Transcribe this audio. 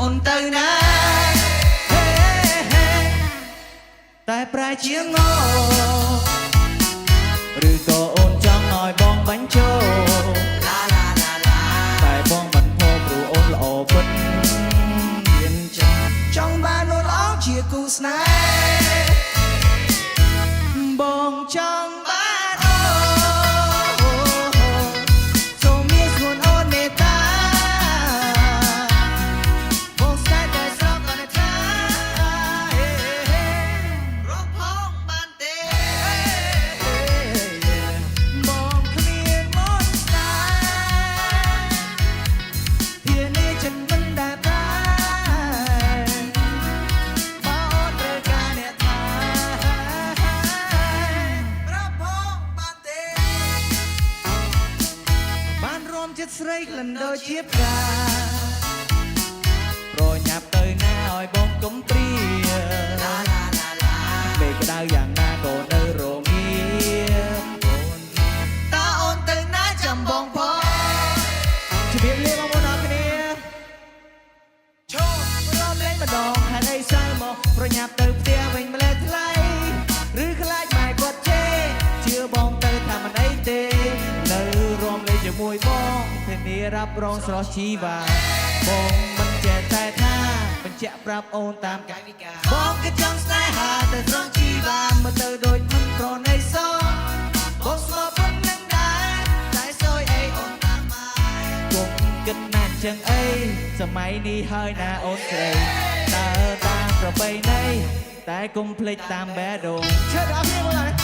អូនទៅណាតែប្រែជាងឬក៏អូនចង់ឲ្យបងបាញ់ចូលតែបងមិនផោព្រោះអូនល្អពិតមានចង់បានអូនល្អជាគូស្នេហ៍បងចង់បានអូសូមមានស្រួនអូនមេត្តាបងស្នេហ៍តែស្រកអនថារកផងបានទេបងគ្មានមុនស្នេហ៍ភានេះចិនមិនដែលតែបើអូនត្រូវការអ្នកថារកផងបានទេបានរួមចិត្តស្រីក្លិនដូចជាផ្កាប្រញាប់ទៅណាឲ្យបងកុំព្រាមេក្តៅយ៉ាងណាក៏នៅរងាតើអូនទៅណាចាំបងផងជម្រាបលាបងប្អូនអរគ្នាឈប់រំលែងម្ដងហេតុអីសើមកប្រញាប់ទៅផ្ទះវិញម្លេះថ្លៃឬខ្លាចម៉ែគាត់ជេរជឿបងទៅថាមិនអីទេនៅរំលែងជាមួយបងធានារ៉ាប់រងស្រស់ជីវ៉ាបងមិនចេះតែថាបញ្ជាក់ប្រាប់អូនតាមកាយវិការបងក៏ចង់ស្នេហាតែស្រស់ជីវ៉ាមើលទៅដូចមិនប្រណីសបងស្មោះប៉ុណ្្នឹងដែរតែសួយអីអូនតាមមកគង់គិតណាស់ចឹងអីសម័យនេះហើយណាអូនស្រីដើរតាមប្រពៃណីតែកុំភ្លេចតាមបេះដូងឈើដល់គ្នាមក